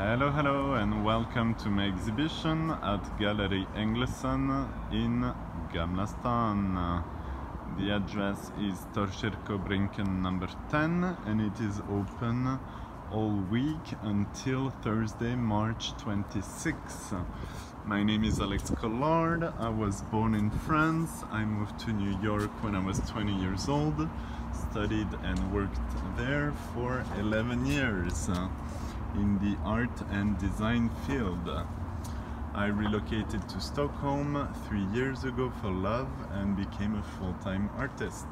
Hello, and welcome to my exhibition at Gallery Engleson in Gamla. The address is Storkyrkobrinken number 10, and it is open all week until Thursday, March 26. My name is Colard. I was born in France. I moved to New York when I was 20 years old, studied and worked there for 11 years. In the art and design field. I relocated to Stockholm 3 years ago for love and became a full-time artist.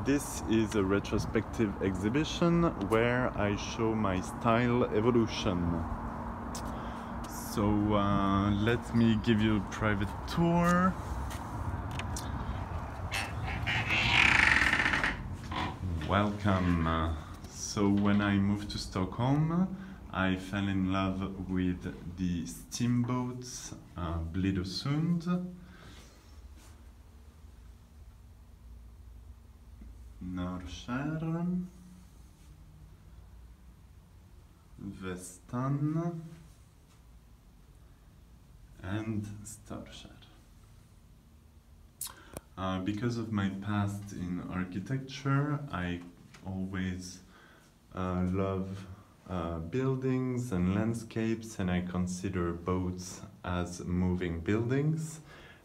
This is a retrospective exhibition where I show my style evolution. So let me give you a private tour. Welcome. So when I moved to Stockholm, I fell in love with the steamboats, Blidösund, Norrskär, Västan, and Storskär. Because of my past in architecture, I always love buildings and landscapes, and I consider boats as moving buildings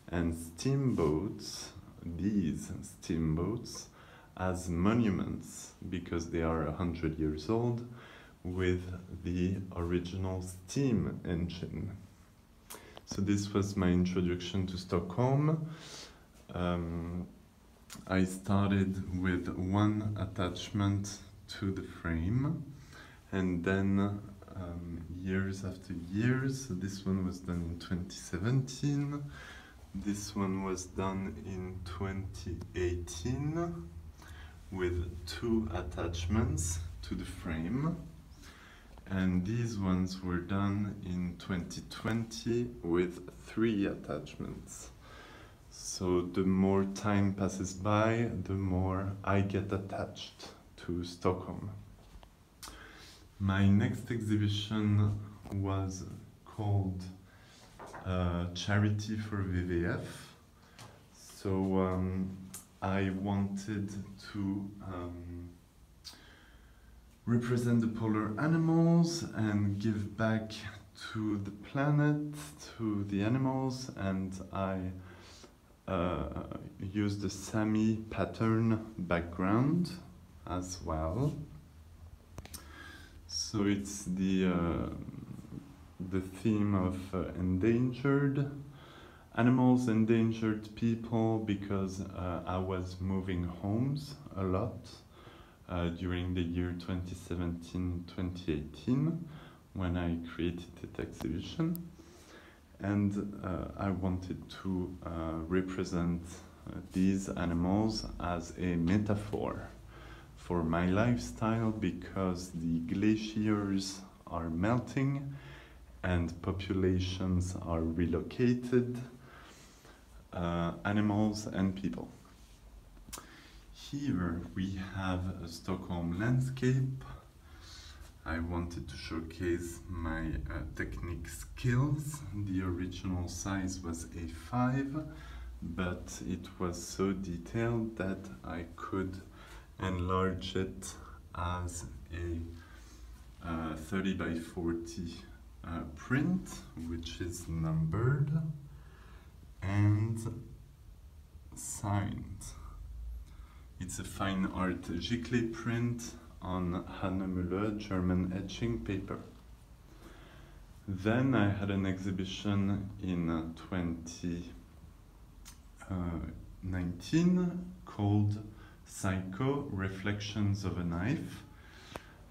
and steamboats, these steamboats, as monuments because they are 100 years old with the original steam engine. So this was my introduction to Stockholm. I started with one attachment to the frame, and then years after years, so this one was done in 2017, this one was done in 2018 with 2 attachments to the frame, and these ones were done in 2020 with 3 attachments. So the more time passes by, the more I get attached to Stockholm. My next exhibition was called Charity for WWF. So I wanted to represent the polar animals and give back to the planet, to the animals, and I used the Sami pattern background as well. So it's the theme of endangered animals, endangered people, because I was moving homes a lot during the year 2017-2018 when I created that exhibition, and I wanted to represent these animals as a metaphor for my lifestyle, because the glaciers are melting and populations are relocated, animals and people. Here we have a Stockholm landscape. I wanted to showcase my technique skills. The original size was A5, but it was so detailed that I could enlarge it as a 30 by 40 print, which is numbered and signed. It's a fine art giclée print on handmade German etching paper. Then I had an exhibition in 2019 called Psycho, Reflexions of a Knife.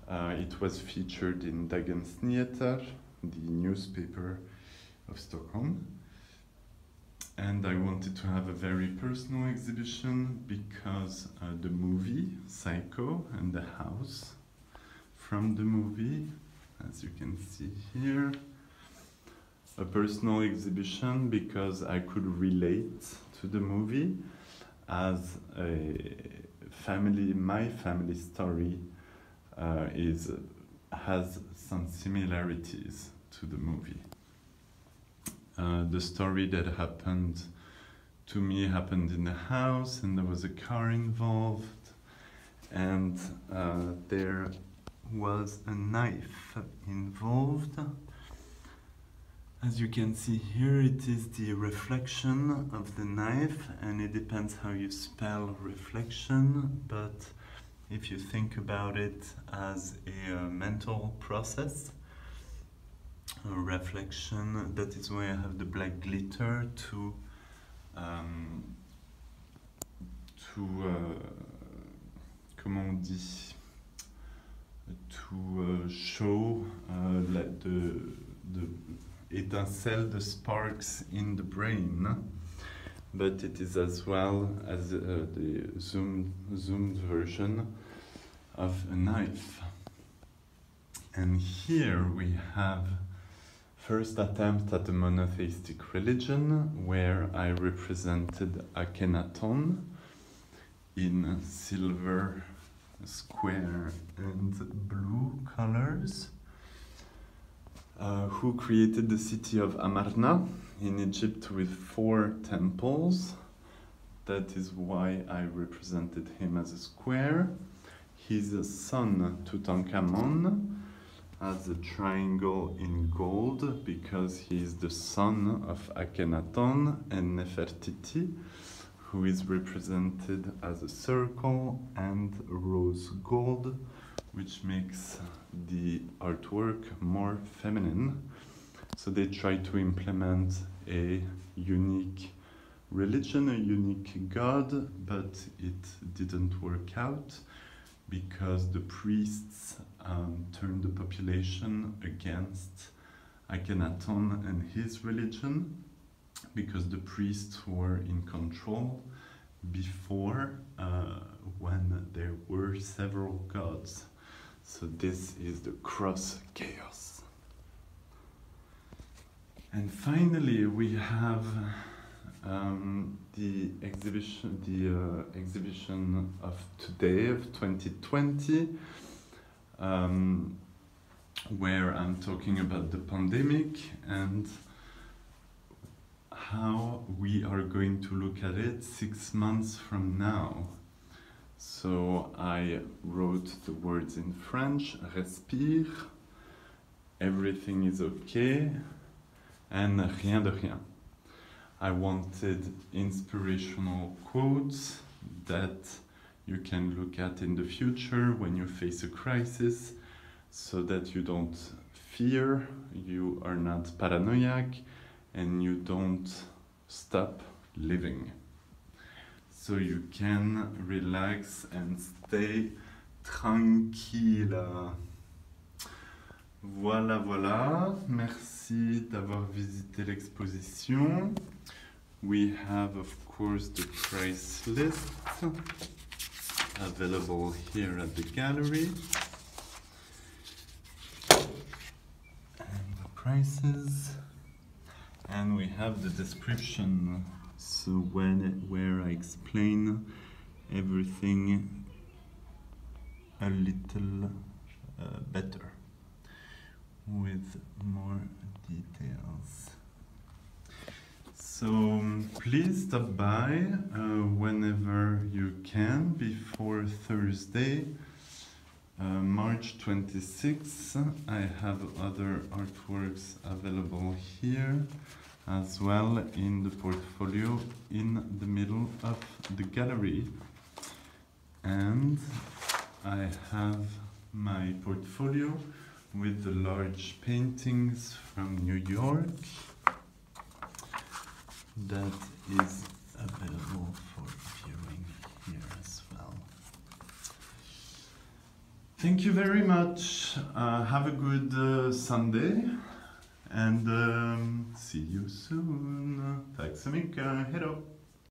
It was featured in Dagens-Nyheter, the newspaper of Stockholm. And I wanted to have a very personal exhibition because the movie Psycho and the house from the movie, as you can see here. A personal exhibition because I could relate to the movie as a family, my family story is has some similarities to the movie. The story that happened to me happened in the house, and there was a car involved, and there was a knife involved. As you can see here, it is the reflection of the knife, and it depends how you spell reflection, but if you think about it as a mental process, a reflection, that is why I have the black glitter to comment on dit, to show the étincelle, the sparks in the brain, but it is as well as the zoomed version of a knife. And here we have first attempt at the monotheistic religion, where I represented Akhenaton in silver, square and blue colors, who created the city of Amarna in Egypt with 4 temples. That is why I represented him as a square. His son Tutankhamun has a triangle in gold because he is the son of Akhenaton and Nefertiti, who is represented as a circle and rose gold, which makes the artwork more feminine. So they try to implement a unique religion, a unique god, but it didn't work out because the priests turned the population against Akhenaton and his religion, because the priests were in control before, when there were several gods. So this is the cross chaos. And finally we have the exhibition of today, of 2020, where I'm talking about the pandemic and how we are going to look at it 6 months from now. So I wrote the words in French: respire, everything is okay, and rien de rien. I wanted inspirational quotes that you can look at in the future when you face a crisis, so that you don't fear, you are not paranoid, and you don't stop living. So you can relax and stay tranquille. Voilà, voilà. Merci d'avoir visité l'exposition. We have, of course, the price list available here at the gallery. And the prices. And we have the description, so where I explain everything a little better, with more details. So please stop by whenever you can before Thursday, March 26th. I have other artworks available here, as well in the portfolio in the middle of the gallery. And I have my portfolio with the large paintings from New York that is available for viewing here as well. Thank you very much. Have a good Sunday, and see you soon. Tack så mycket. Hej då.